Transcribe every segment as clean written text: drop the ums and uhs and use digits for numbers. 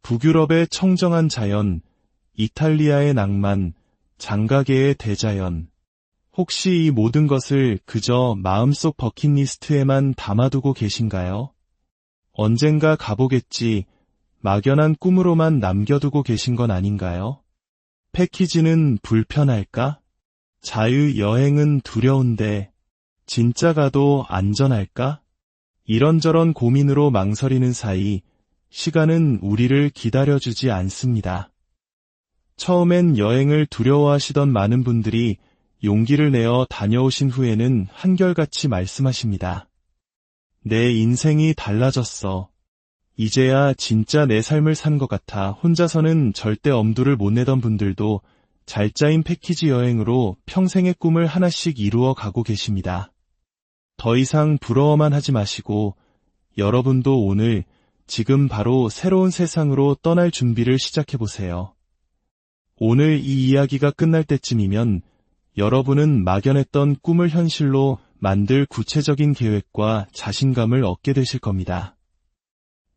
북유럽의 청정한 자연, 이탈리아의 낭만, 장가계의 대자연. 혹시 이 모든 것을 그저 마음속 버킷리스트에만 담아두고 계신가요? 언젠가 가보겠지, 막연한 꿈으로만 남겨두고 계신 건 아닌가요? 패키지는 불편할까? 자유여행은 두려운데, 진짜 가도 안전할까? 이런저런 고민으로 망설이는 사이, 시간은 우리를 기다려주지 않습니다. 처음엔 여행을 두려워하시던 많은 분들이 용기를 내어 다녀오신 후에는 한결같이 말씀하십니다. 내 인생이 달라졌어. 이제야 진짜 내 삶을 산 것 같아. 혼자서는 절대 엄두를 못 내던 분들도 잘 짜인 패키지 여행으로 평생의 꿈을 하나씩 이루어 가고 계십니다. 더 이상 부러워만 하지 마시고 여러분도 오늘 지금 바로 새로운 세상으로 떠날 준비를 시작해보세요. 오늘 이 이야기가 끝날 때쯤이면 여러분은 막연했던 꿈을 현실로 만들 구체적인 계획과 자신감을 얻게 되실 겁니다.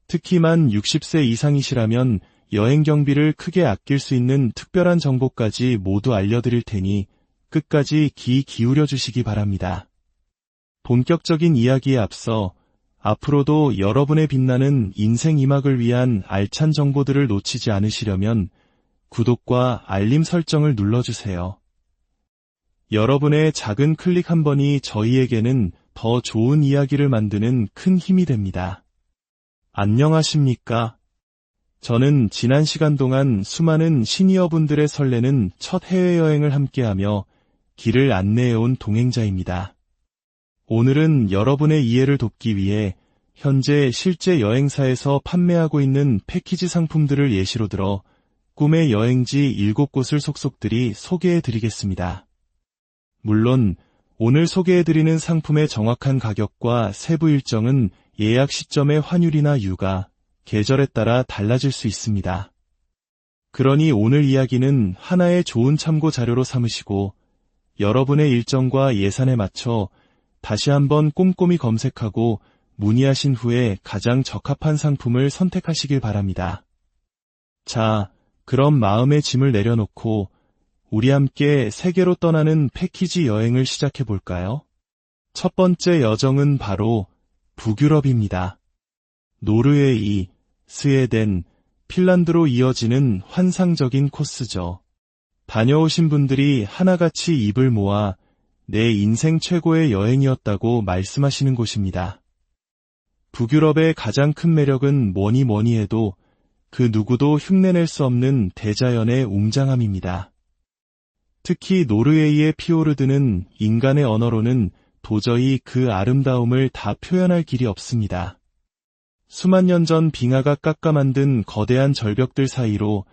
특히 만 60세 이상이시라면 여행 경비를 크게 아낄 수 있는 특별한 정보까지 모두 알려드릴 테니 끝까지 귀 기울여 주시기 바랍니다. 본격적인 이야기에 앞서 앞으로도 여러분의 빛나는 인생 이막을 위한 알찬 정보들을 놓치지 않으시려면 구독과 알림 설정을 눌러주세요. 여러분의 작은 클릭 한 번이 저희에게는 더 좋은 이야기를 만드는 큰 힘이 됩니다. 안녕하십니까? 저는 지난 시간 동안 수많은 시니어분들의 설레는 첫 해외여행을 함께하며 길을 안내해온 동행자입니다. 오늘은 여러분의 이해를 돕기 위해 현재 실제 여행사에서 판매하고 있는 패키지 상품들을 예시로 들어 꿈의 여행지 7곳을 속속들이 소개해드리겠습니다. 물론 오늘 소개해드리는 상품의 정확한 가격과 세부 일정은 예약 시점의 환율이나 유가, 계절에 따라 달라질 수 있습니다. 그러니 오늘 이야기는 하나의 좋은 참고 자료로 삼으시고 여러분의 일정과 예산에 맞춰 다시 한번 꼼꼼히 검색하고 문의하신 후에 가장 적합한 상품을 선택하시길 바랍니다. 자, 그럼 마음의 짐을 내려놓고 우리 함께 세계로 떠나는 패키지 여행을 시작해볼까요? 첫 번째 여정은 바로 북유럽입니다. 노르웨이, 스웨덴, 핀란드로 이어지는 환상적인 코스죠. 다녀오신 분들이 하나같이 입을 모아 내 인생 최고의 여행이었다고 말씀하시는 곳입니다. 북유럽의 가장 큰 매력은 뭐니 해도 그 누구도 흉내낼 수 없는 대자연의 웅장함입니다. 특히 노르웨이의 피오르드는 인간의 언어로는 도저히 그 아름다움을 다 표현할 길이 없습니다. 수만 년 전 빙하가 깎아 만든 거대한 절벽들 사이로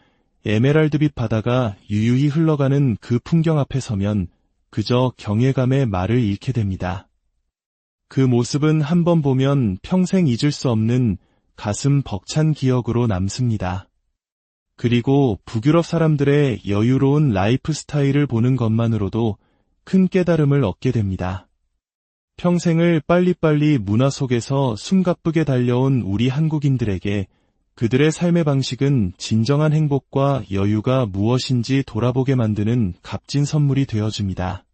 에메랄드빛 바다가 유유히 흘러가는 그 풍경 앞에 서면 그저 경외감에 말을 잃게 됩니다. 그 모습은 한번 보면 평생 잊을 수 없는 가슴 벅찬 기억으로 남습니다. 그리고 북유럽 사람들의 여유로운 라이프 스타일을 보는 것만으로도 큰 깨달음을 얻게 됩니다. 평생을 빨리빨리 문화 속에서 숨가쁘게 달려온 우리 한국인들에게 그들의 삶의 방식은 진정한 행복과 여유가 무엇인지 돌아보게 만드는 값진 선물이 되어줍니다.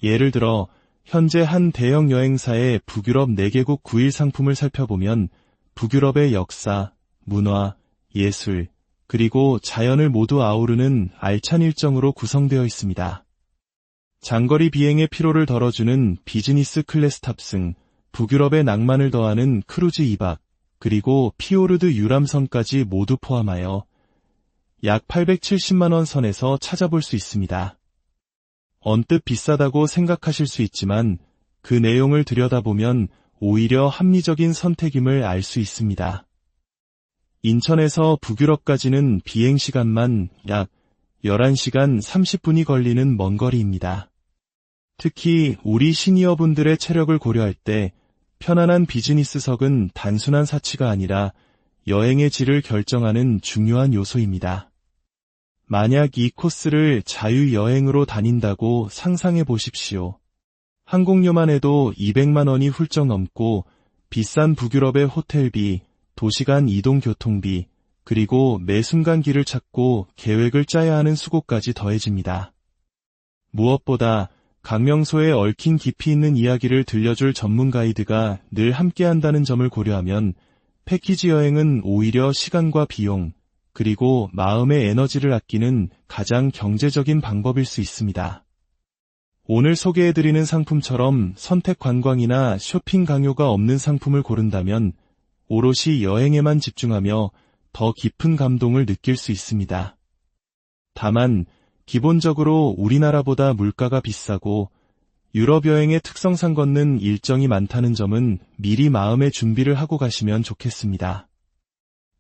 예를 들어 현재 한 대형 여행사의 북유럽 4개국 9일 상품을 살펴보면 북유럽의 역사, 문화, 예술, 그리고 자연을 모두 아우르는 알찬 일정으로 구성되어 있습니다. 장거리 비행의 피로를 덜어주는 비즈니스 클래스 탑승, 북유럽의 낭만을 더하는 크루즈 2박, 그리고 피오르드 유람선까지 모두 포함하여 약 870만 원 선에서 찾아볼 수 있습니다. 언뜻 비싸다고 생각하실 수 있지만 그 내용을 들여다보면 오히려 합리적인 선택임을 알 수 있습니다. 인천에서 북유럽까지는 비행시간만 약 11시간 30분이 걸리는 먼 거리입니다. 특히 우리 시니어분들의 체력을 고려할 때 편안한 비즈니스석은 단순한 사치가 아니라 여행의 질을 결정하는 중요한 요소입니다. 만약 이 코스를 자유여행으로 다닌다고 상상해 보십시오. 항공료만 해도 200만 원이 훌쩍 넘고 비싼 북유럽의 호텔비, 도시간 이동 교통비, 그리고 매 순간 길을 찾고 계획을 짜야 하는 수고까지 더해집니다. 무엇보다 강명소에 얽힌 깊이 있는 이야기를 들려줄 전문 가이드가 늘 함께한다는 점을 고려하면 패키지 여행은 오히려 시간과 비용, 그리고 마음의 에너지를 아끼는 가장 경제적인 방법일 수 있습니다. 오늘 소개해드리는 상품처럼 선택 관광이나 쇼핑 강요가 없는 상품을 고른다면 오롯이 여행에만 집중하며 더 깊은 감동을 느낄 수 있습니다. 다만 기본적으로 우리나라보다 물가가 비싸고 유럽 여행의 특성상 걷는 일정이 많다는 점은 미리 마음의 준비를 하고 가시면 좋겠습니다.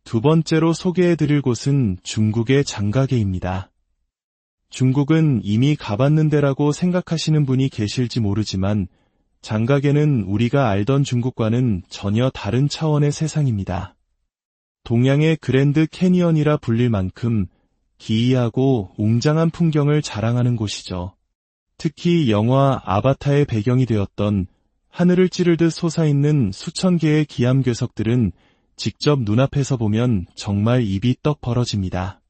두 번째로 소개해드릴 곳은 중국의 장가게입니다. 중국은 이미 가봤는 데라고 생각하시는 분이 계실지 모르지만 장가게는 우리가 알던 중국과는 전혀 다른 차원의 세상입니다. 동양의 그랜드 캐니언이라 불릴 만큼 기이하고 웅장한 풍경을 자랑하는 곳이죠. 특히 영화 아바타의 배경이 되었던 하늘을 찌르듯 솟아있는 수천 개의 기암괴석들은 직접 눈앞에서 보면 정말 입이 떡 벌어집니다.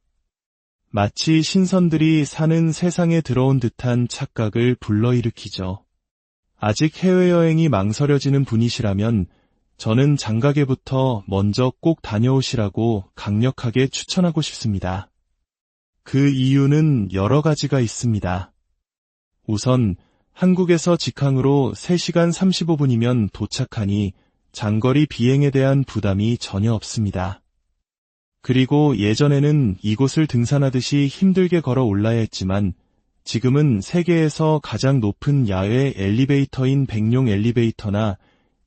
마치 신선들이 사는 세상에 들어온 듯한 착각을 불러일으키죠. 아직 해외여행이 망설여지는 분이시라면 저는 장가게부터 먼저 꼭 다녀오시라고 강력하게 추천하고 싶습니다. 그 이유는 여러 가지가 있습니다. 우선 한국에서 직항으로 3시간 35분이면 도착하니 장거리 비행에 대한 부담이 전혀 없습니다. 그리고 예전에는 이곳을 등산하듯이 힘들게 걸어 올라야 했지만 지금은 세계에서 가장 높은 야외 엘리베이터인 백룡 엘리베이터나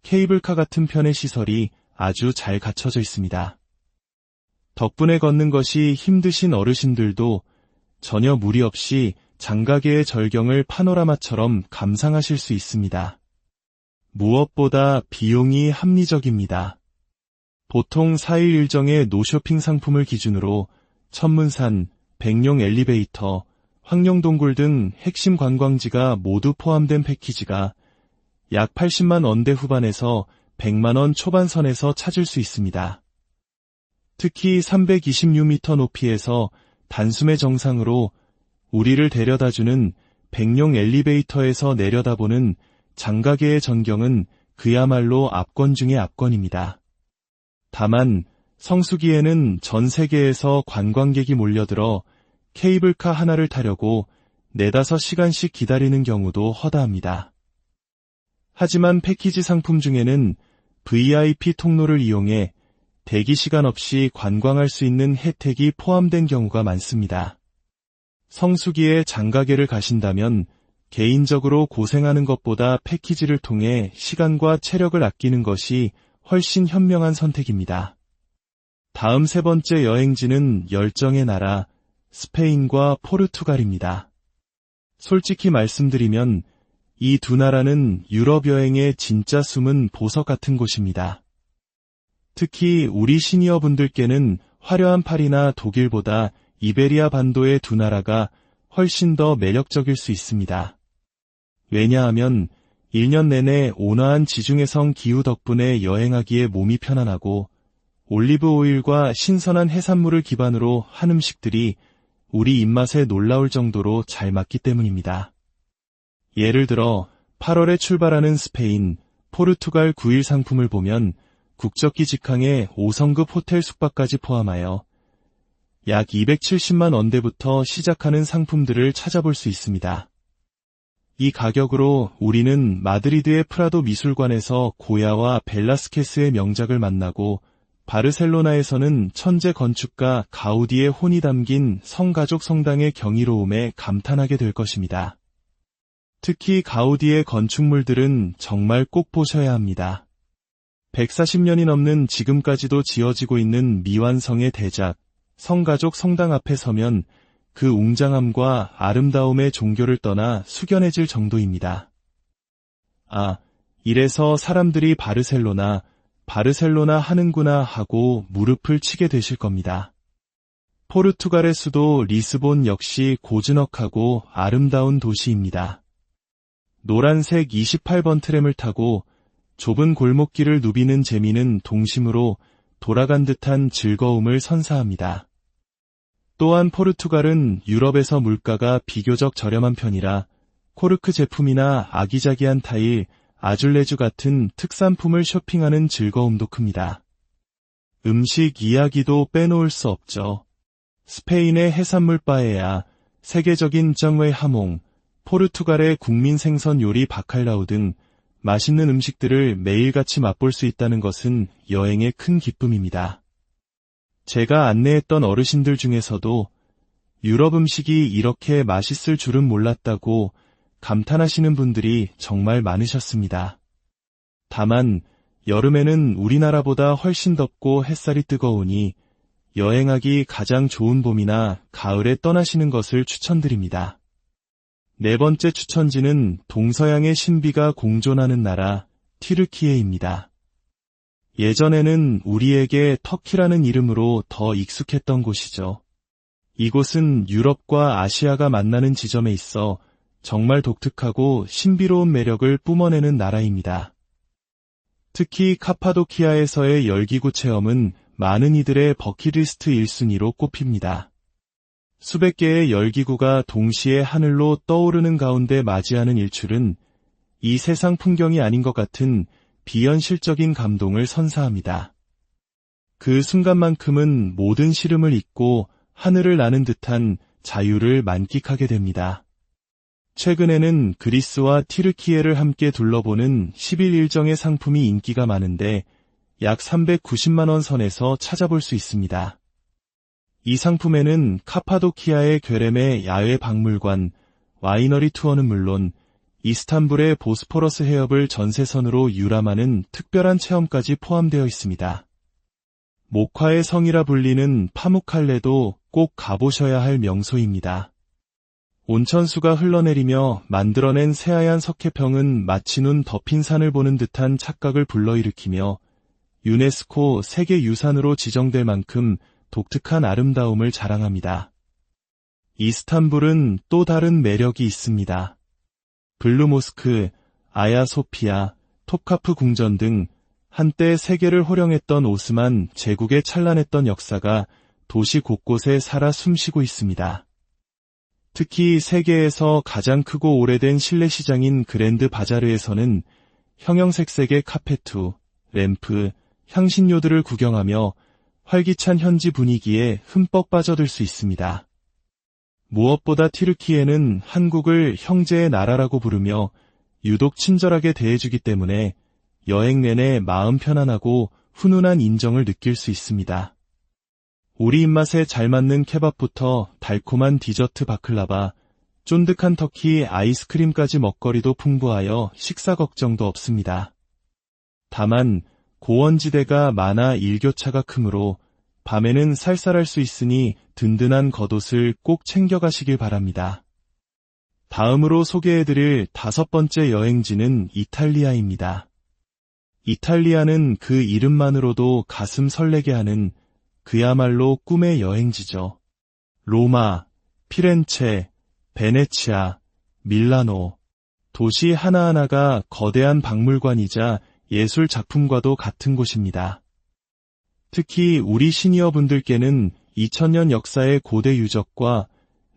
케이블카 같은 편의 시설이 아주 잘 갖춰져 있습니다. 덕분에 걷는 것이 힘드신 어르신들도 전혀 무리 없이 장가게의 절경을 파노라마처럼 감상하실 수 있습니다. 무엇보다 비용이 합리적입니다. 보통 4일 일정의 노쇼핑 상품을 기준으로 천문산, 백룡 엘리베이터, 황룡동굴 등 핵심 관광지가 모두 포함된 패키지가 약 80만 원대 후반에서 100만 원 초반 선에서 찾을 수 있습니다. 특히 326m 높이에서 단숨의 정상으로 우리를 데려다주는 백룡 엘리베이터에서 내려다보는 장가게의 전경은 그야말로 압권 중의 압권입니다. 다만 성수기에는 전 세계에서 관광객이 몰려들어 케이블카 하나를 타려고 4-5시간씩 기다리는 경우도 허다합니다. 하지만 패키지 상품 중에는 VIP 통로를 이용해 대기시간 없이 관광할 수 있는 혜택이 포함된 경우가 많습니다. 성수기에 장가게를 가신다면 개인적으로 고생하는 것보다 패키지를 통해 시간과 체력을 아끼는 것이 훨씬 현명한 선택입니다. 다음 세 번째 여행지는 열정의 나라, 스페인과 포르투갈입니다. 솔직히 말씀드리면 이 두 나라는 유럽 여행의 진짜 숨은 보석 같은 곳입니다. 특히 우리 시니어분들께는 화려한 파리나 독일보다 이베리아 반도의 두 나라가 훨씬 더 매력적일 수 있습니다. 왜냐하면 1년 내내 온화한 지중해성 기후 덕분에 여행하기에 몸이 편안하고 올리브 오일과 신선한 해산물을 기반으로 한 음식들이 우리 입맛에 놀라울 정도로 잘 맞기 때문입니다. 예를 들어 8월에 출발하는 스페인, 포르투갈 9일 상품을 보면 국적기 직항에 5성급 호텔 숙박까지 포함하여 약 270만 원대부터 시작하는 상품들을 찾아볼 수 있습니다. 이 가격으로 우리는 마드리드의 프라도 미술관에서 고야와 벨라스케스의 명작을 만나고 바르셀로나에서는 천재 건축가 가우디의 혼이 담긴 성가족 성당의 경이로움에 감탄하게 될 것입니다. 특히 가우디의 건축물들은 정말 꼭 보셔야 합니다. 140년이 넘는 지금까지도 지어지고 있는 미완성의 대작, 성가족 성당 앞에 서면 그 웅장함과 아름다움의 종교를 떠나 숙연해질 정도입니다. 아, 이래서 사람들이 바르셀로나 하는구나 하고 무릎을 치게 되실 겁니다. 포르투갈의 수도 리스본 역시 고즈넉하고 아름다운 도시입니다. 노란색 28번 트램을 타고 좁은 골목길을 누비는 재미는 동심으로 돌아간 듯한 즐거움을 선사합니다. 또한 포르투갈은 유럽에서 물가가 비교적 저렴한 편이라 코르크 제품이나 아기자기한 타일, 아줄레주 같은 특산품을 쇼핑하는 즐거움도 큽니다. 음식 이야기도 빼놓을 수 없죠. 스페인의 해산물 빠에야, 세계적인 짱웨 하몽, 포르투갈의 국민 생선 요리 바칼라우 등 맛있는 음식들을 매일같이 맛볼 수 있다는 것은 여행의 큰 기쁨입니다. 제가 안내했던 어르신들 중에서도 유럽 음식이 이렇게 맛있을 줄은 몰랐다고 감탄하시는 분들이 정말 많으셨습니다. 다만 여름에는 우리나라보다 훨씬 덥고 햇살이 뜨거우니 여행하기 가장 좋은 봄이나 가을에 떠나시는 것을 추천드립니다. 네 번째 추천지는 동서양의 신비가 공존하는 나라 튀르키예입니다. 예전에는 우리에게 터키라는 이름으로 더 익숙했던 곳이죠. 이곳은 유럽과 아시아가 만나는 지점에 있어 정말 독특하고 신비로운 매력을 뿜어내는 나라입니다. 특히 카파도키아에서의 열기구 체험은 많은 이들의 버킷리스트 1순위로 꼽힙니다. 수백 개의 열기구가 동시에 하늘로 떠오르는 가운데 맞이하는 일출은 이 세상 풍경이 아닌 것 같은 비현실적인 감동을 선사합니다. 그 순간만큼은 모든 시름을 잊고 하늘을 나는 듯한 자유를 만끽하게 됩니다. 최근에는 그리스와 튀르키예를 함께 둘러보는 10일 일정의 상품이 인기가 많은데 약 390만 원 선에서 찾아볼 수 있습니다. 이 상품에는 카파도키아의 괴렘의 야외 박물관, 와이너리 투어는 물론 이스탄불의 보스포러스 해협을 전세선으로 유람하는 특별한 체험까지 포함되어 있습니다. 목화의 성이라 불리는 파묵칼레도 꼭 가보셔야 할 명소입니다. 온천수가 흘러내리며 만들어낸 새하얀 석회평은 마치 눈 덮인 산을 보는 듯한 착각을 불러일으키며 유네스코 세계유산으로 지정될 만큼 독특한 아름다움을 자랑합니다. 이스탄불은 또 다른 매력이 있습니다. 블루모스크, 아야소피아, 톱카프 궁전 등 한때 세계를 호령했던 오스만 제국의 찬란했던 역사가 도시 곳곳에 살아 숨쉬고 있습니다. 특히 세계에서 가장 크고 오래된 실내 시장인 그랜드 바자르에서는 형형색색의 카페투, 램프, 향신료들을 구경하며 활기찬 현지 분위기에 흠뻑 빠져들 수 있습니다. 무엇보다 튀르키예는 한국을 형제의 나라라고 부르며 유독 친절하게 대해주기 때문에 여행 내내 마음 편안하고 훈훈한 인정을 느낄 수 있습니다. 우리 입맛에 잘 맞는 케밥부터 달콤한 디저트 바클라바, 쫀득한 터키 아이스크림까지 먹거리도 풍부하여 식사 걱정도 없습니다. 다만 고원지대가 많아 일교차가 크므로 밤에는 쌀쌀할 수 있으니 든든한 겉옷을 꼭 챙겨가시길 바랍니다. 다음으로 소개해드릴 5번째 여행지는 이탈리아입니다. 이탈리아는 그 이름만으로도 가슴 설레게 하는 그야말로 꿈의 여행지죠. 로마, 피렌체, 베네치아, 밀라노, 도시 하나하나가 거대한 박물관이자 예술 작품과도 같은 곳입니다. 특히 우리 시니어분들께는 2000년 역사의 고대 유적과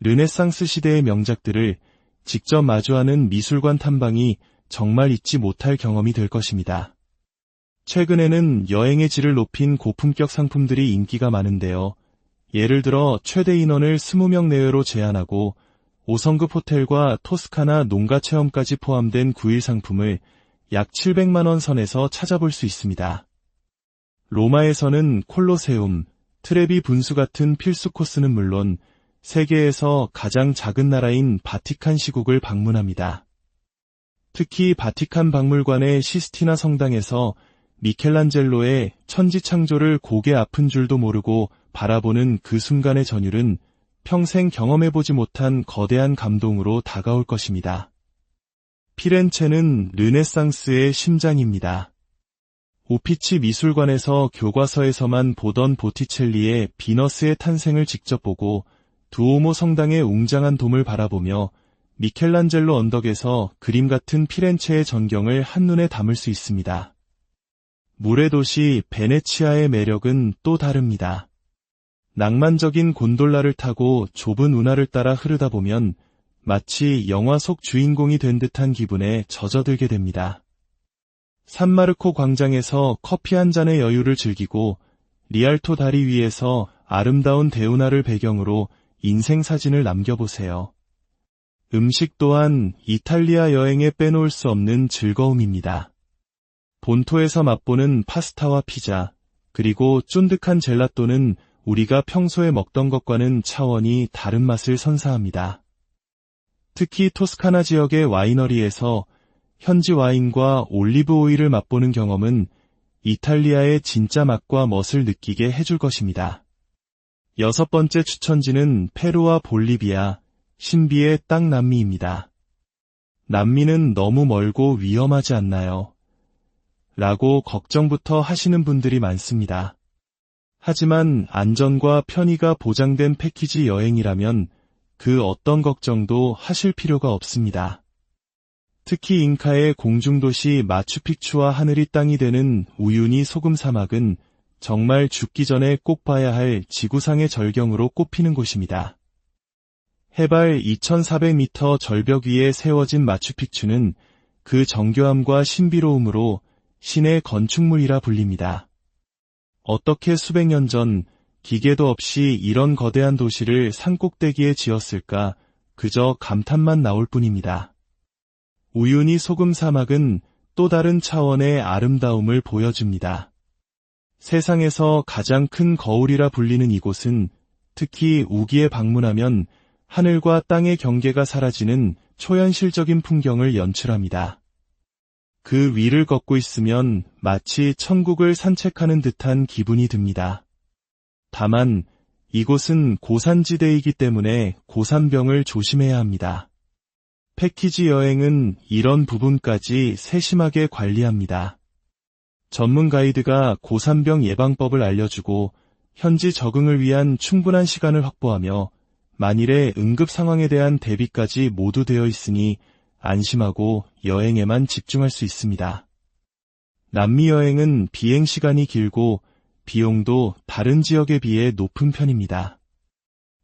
르네상스 시대의 명작들을 직접 마주하는 미술관 탐방이 정말 잊지 못할 경험이 될 것입니다. 최근에는 여행의 질을 높인 고품격 상품들이 인기가 많은데요. 예를 들어 최대 인원을 20명 내외로 제한하고 5성급 호텔과 토스카나 농가 체험까지 포함된 9일 상품을 약 700만 원 선에서 찾아볼 수 있습니다. 로마에서는 콜로세움, 트레비 분수 같은 필수 코스는 물론 세계에서 가장 작은 나라인 바티칸 시국을 방문합니다. 특히 바티칸 박물관의 시스티나 성당에서 미켈란젤로의 천지창조를 고개 아픈 줄도 모르고 바라보는 그 순간의 전율은 평생 경험해보지 못한 거대한 감동으로 다가올 것입니다. 피렌체는 르네상스의 심장입니다. 우피치 미술관에서 교과서에서만 보던 보티첼리의 비너스의 탄생을 직접 보고 두오모 성당의 웅장한 돔을 바라보며 미켈란젤로 언덕에서 그림 같은 피렌체의 전경을 한눈에 담을 수 있습니다. 물의 도시 베네치아의 매력은 또 다릅니다. 낭만적인 곤돌라를 타고 좁은 운하를 따라 흐르다 보면 마치 영화 속 주인공이 된 듯한 기분에 젖어들게 됩니다. 산마르코 광장에서 커피 한 잔의 여유를 즐기고 리알토 다리 위에서 아름다운 대운하를 배경으로 인생 사진을 남겨보세요. 음식 또한 이탈리아 여행에 빼놓을 수 없는 즐거움입니다. 본토에서 맛보는 파스타와 피자, 그리고 쫀득한 젤라또는 우리가 평소에 먹던 것과는 차원이 다른 맛을 선사합니다. 특히 토스카나 지역의 와이너리에서 현지 와인과 올리브 오일을 맛보는 경험은 이탈리아의 진짜 맛과 멋을 느끼게 해줄 것입니다. 6번째 추천지는 페루와 볼리비아, 신비의 땅 남미입니다. 남미는 너무 멀고 위험하지 않나요? 라고 걱정부터 하시는 분들이 많습니다. 하지만 안전과 편의가 보장된 패키지 여행이라면 그 어떤 걱정도 하실 필요가 없습니다. 특히 잉카의 공중도시 마추픽추와 하늘이 땅이 되는 우유니 소금 사막은 정말 죽기 전에 꼭 봐야 할 지구상의 절경으로 꼽히는 곳입니다. 해발 2400m 절벽 위에 세워진 마추픽추는 그 정교함과 신비로움으로 신의 건축물이라 불립니다. 어떻게 수백 년 전 기계도 없이 이런 거대한 도시를 산꼭대기에 지었을까 그저 감탄만 나올 뿐입니다. 우유니 소금 사막은 또 다른 차원의 아름다움을 보여줍니다. 세상에서 가장 큰 거울이라 불리는 이곳은 특히 우기에 방문하면 하늘과 땅의 경계가 사라지는 초현실적인 풍경을 연출합니다. 그 위를 걷고 있으면 마치 천국을 산책하는 듯한 기분이 듭니다. 다만 이곳은 고산지대이기 때문에 고산병을 조심해야 합니다. 패키지 여행은 이런 부분까지 세심하게 관리합니다. 전문 가이드가 고산병 예방법을 알려주고 현지 적응을 위한 충분한 시간을 확보하며 만일의 응급 상황에 대한 대비까지 모두 되어 있으니 안심하고 여행에만 집중할 수 있습니다. 남미 여행은 비행 시간이 길고 비용도 다른 지역에 비해 높은 편입니다.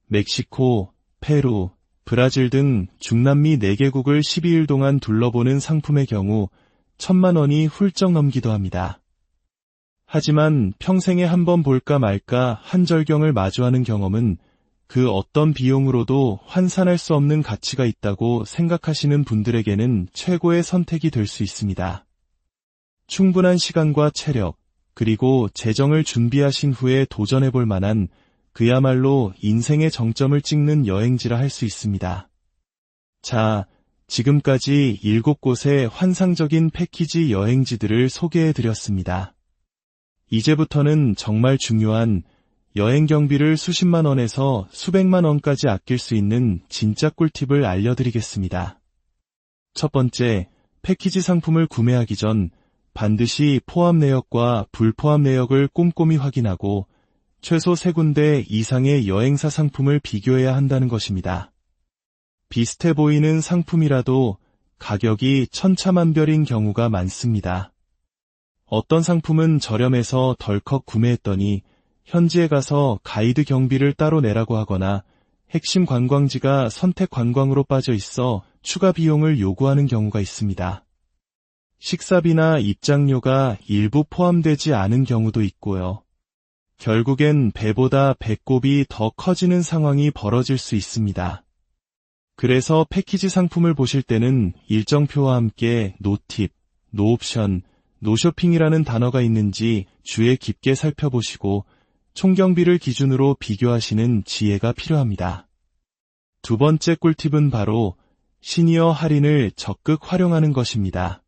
멕시코, 페루, 브라질 등 중남미 4개국을 12일 동안 둘러보는 상품의 경우 1000만 원이 훌쩍 넘기도 합니다. 하지만 평생에 한 번 볼까 말까 한절경을 마주하는 경험은 그 어떤 비용으로도 환산할 수 없는 가치가 있다고 생각하시는 분들에게는 최고의 선택이 될 수 있습니다. 충분한 시간과 체력, 그리고 재정을 준비하신 후에 도전해볼 만한 그야말로 인생의 정점을 찍는 여행지라 할 수 있습니다. 자, 지금까지 7곳의 환상적인 패키지 여행지들을 소개해드렸습니다. 이제부터는 정말 중요한 여행 경비를 수십만 원에서 수백만 원까지 아낄 수 있는 진짜 꿀팁을 알려드리겠습니다. 첫 번째, 패키지 상품을 구매하기 전 반드시 포함 내역과 불포함 내역을 꼼꼼히 확인하고 최소 3군데 이상의 여행사 상품을 비교해야 한다는 것입니다. 비슷해 보이는 상품이라도 가격이 천차만별인 경우가 많습니다. 어떤 상품은 저렴해서 덜컥 구매했더니 현지에 가서 가이드 경비를 따로 내라고 하거나 핵심 관광지가 선택 관광으로 빠져 있어 추가 비용을 요구하는 경우가 있습니다. 식사비나 입장료가 일부 포함되지 않은 경우도 있고요. 결국엔 배보다 배꼽이 더 커지는 상황이 벌어질 수 있습니다. 그래서 패키지 상품을 보실 때는 일정표와 함께 노팁, 노옵션, 노쇼핑이라는 단어가 있는지 주의 깊게 살펴보시고 총경비를 기준으로 비교하시는 지혜가 필요합니다. 두 번째 꿀팁은 바로 시니어 할인을 적극 활용하는 것입니다.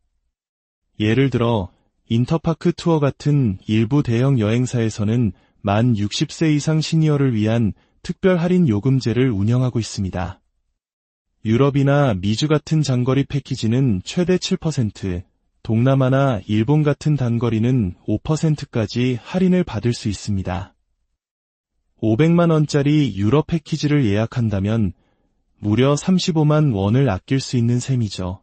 예를 들어 인터파크 투어 같은 일부 대형 여행사에서는 만 60세 이상 시니어를 위한 특별 할인 요금제를 운영하고 있습니다. 유럽이나 미주 같은 장거리 패키지는 최대 7%, 동남아나 일본 같은 단거리는 5%까지 할인을 받을 수 있습니다. 500만 원짜리 유럽 패키지를 예약한다면 무려 35만 원을 아낄 수 있는 셈이죠.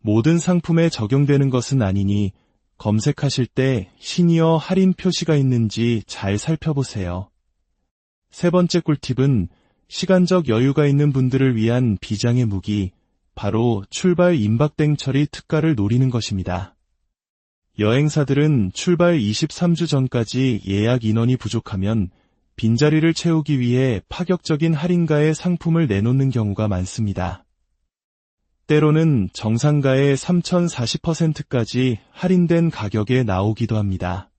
모든 상품에 적용되는 것은 아니니 검색하실 때 시니어 할인 표시가 있는지 잘 살펴보세요. 세 번째 꿀팁은 시간적 여유가 있는 분들을 위한 비장의 무기, 바로 출발 임박 땡처리 특가를 노리는 것입니다. 여행사들은 출발 23주 전까지 예약 인원이 부족하면 빈자리를 채우기 위해 파격적인 할인가의 상품을 내놓는 경우가 많습니다. 때로는 정상가의 3040%까지 할인된 가격에 나오기도 합니다.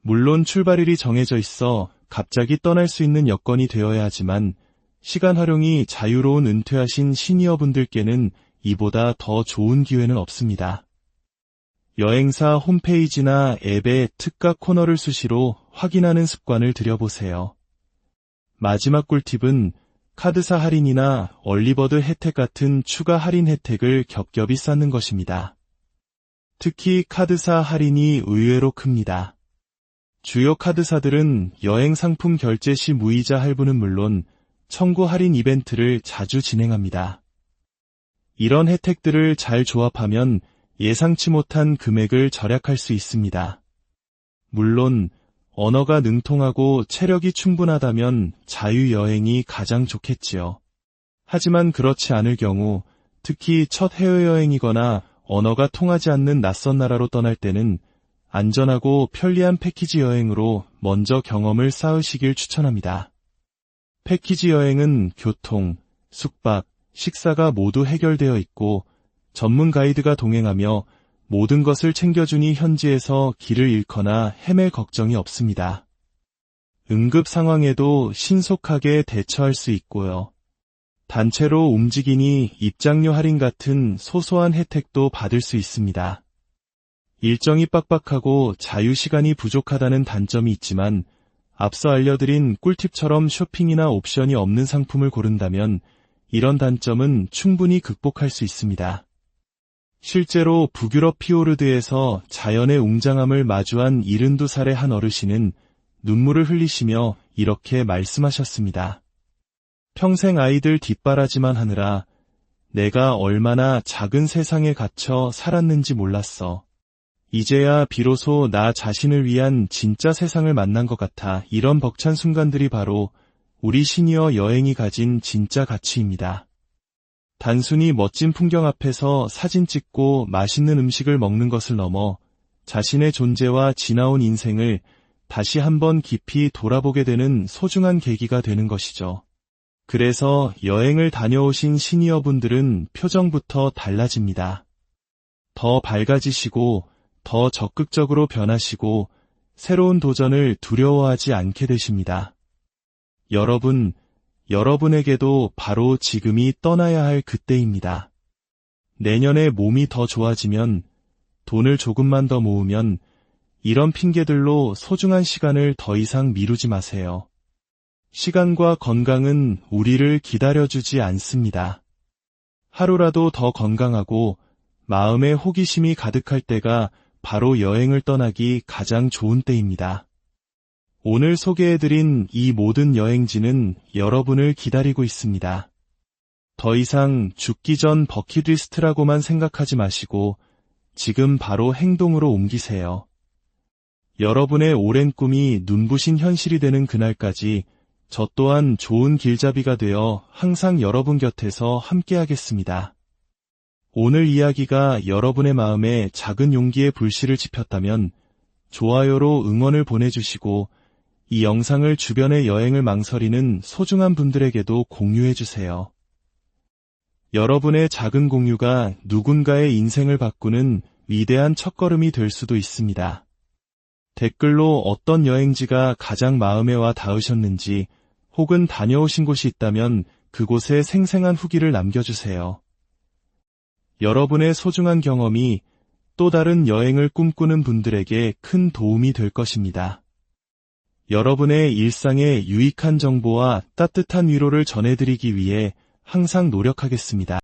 물론 출발일이 정해져 있어 갑자기 떠날 수 있는 여건이 되어야 하지만 시간 활용이 자유로운 은퇴하신 시니어분들께는 이보다 더 좋은 기회는 없습니다. 여행사 홈페이지나 앱에 특가 코너를 수시로 확인하는 습관을 들여보세요. 마지막 꿀팁은 카드사 할인이나 얼리버드 혜택 같은 추가 할인 혜택을 겹겹이 쌓는 것입니다. 특히 카드사 할인이 의외로 큽니다. 주요 카드사들은 여행 상품 결제 시 무이자 할부는 물론 청구 할인 이벤트를 자주 진행합니다. 이런 혜택들을 잘 조합하면 예상치 못한 금액을 절약할 수 있습니다. 물론 언어가 능통하고 체력이 충분하다면 자유여행이 가장 좋겠지요. 하지만 그렇지 않을 경우, 특히 첫 해외여행이거나 언어가 통하지 않는 낯선 나라로 떠날 때는 안전하고 편리한 패키지 여행으로 먼저 경험을 쌓으시길 추천합니다. 패키지 여행은 교통, 숙박, 식사가 모두 해결되어 있고 전문 가이드가 동행하며 모든 것을 챙겨주니 현지에서 길을 잃거나 헤맬 걱정이 없습니다. 응급 상황에도 신속하게 대처할 수 있고요. 단체로 움직이니 입장료 할인 같은 소소한 혜택도 받을 수 있습니다. 일정이 빡빡하고 자유시간이 부족하다는 단점이 있지만 앞서 알려드린 꿀팁처럼 쇼핑이나 옵션이 없는 상품을 고른다면 이런 단점은 충분히 극복할 수 있습니다. 실제로 북유럽 피오르드에서 자연의 웅장함을 마주한 72살의 한 어르신은 눈물을 흘리시며 이렇게 말씀하셨습니다. 평생 아이들 뒷바라지만 하느라 내가 얼마나 작은 세상에 갇혀 살았는지 몰랐어. 이제야 비로소 나 자신을 위한 진짜 세상을 만난 것 같아. 이런 벅찬 순간들이 바로 우리 시니어 여행이 가진 진짜 가치입니다. 단순히 멋진 풍경 앞에서 사진 찍고 맛있는 음식을 먹는 것을 넘어 자신의 존재와 지나온 인생을 다시 한번 깊이 돌아보게 되는 소중한 계기가 되는 것이죠. 그래서 여행을 다녀오신 시니어분들은 표정부터 달라집니다. 더 밝아지시고 더 적극적으로 변하시고 새로운 도전을 두려워하지 않게 되십니다. 여러분에게도 바로 지금이 떠나야 할 그때입니다. 내년에 몸이 더 좋아지면, 돈을 조금만 더 모으면 이런 핑계들로 소중한 시간을 더 이상 미루지 마세요. 시간과 건강은 우리를 기다려주지 않습니다. 하루라도 더 건강하고 마음에 호기심이 가득할 때가 바로 여행을 떠나기 가장 좋은 때입니다. 오늘 소개해드린 이 모든 여행지는 여러분을 기다리고 있습니다. 더 이상 죽기 전 버킷리스트라고만 생각하지 마시고 지금 바로 행동으로 옮기세요. 여러분의 오랜 꿈이 눈부신 현실이 되는 그날까지 저 또한 좋은 길잡이가 되어 항상 여러분 곁에서 함께하겠습니다. 오늘 이야기가 여러분의 마음에 작은 용기의 불씨를 지폈다면 좋아요로 응원을 보내주시고 이 영상을 주변의 여행을 망설이는 소중한 분들에게도 공유해주세요. 여러분의 작은 공유가 누군가의 인생을 바꾸는 위대한 첫걸음이 될 수도 있습니다. 댓글로 어떤 여행지가 가장 마음에 와 닿으셨는지 혹은 다녀오신 곳이 있다면 그곳에 생생한 후기를 남겨주세요. 여러분의 소중한 경험이 또 다른 여행을 꿈꾸는 분들에게 큰 도움이 될 것입니다. 여러분의 일상에 유익한 정보와 따뜻한 위로를 전해드리기 위해 항상 노력하겠습니다.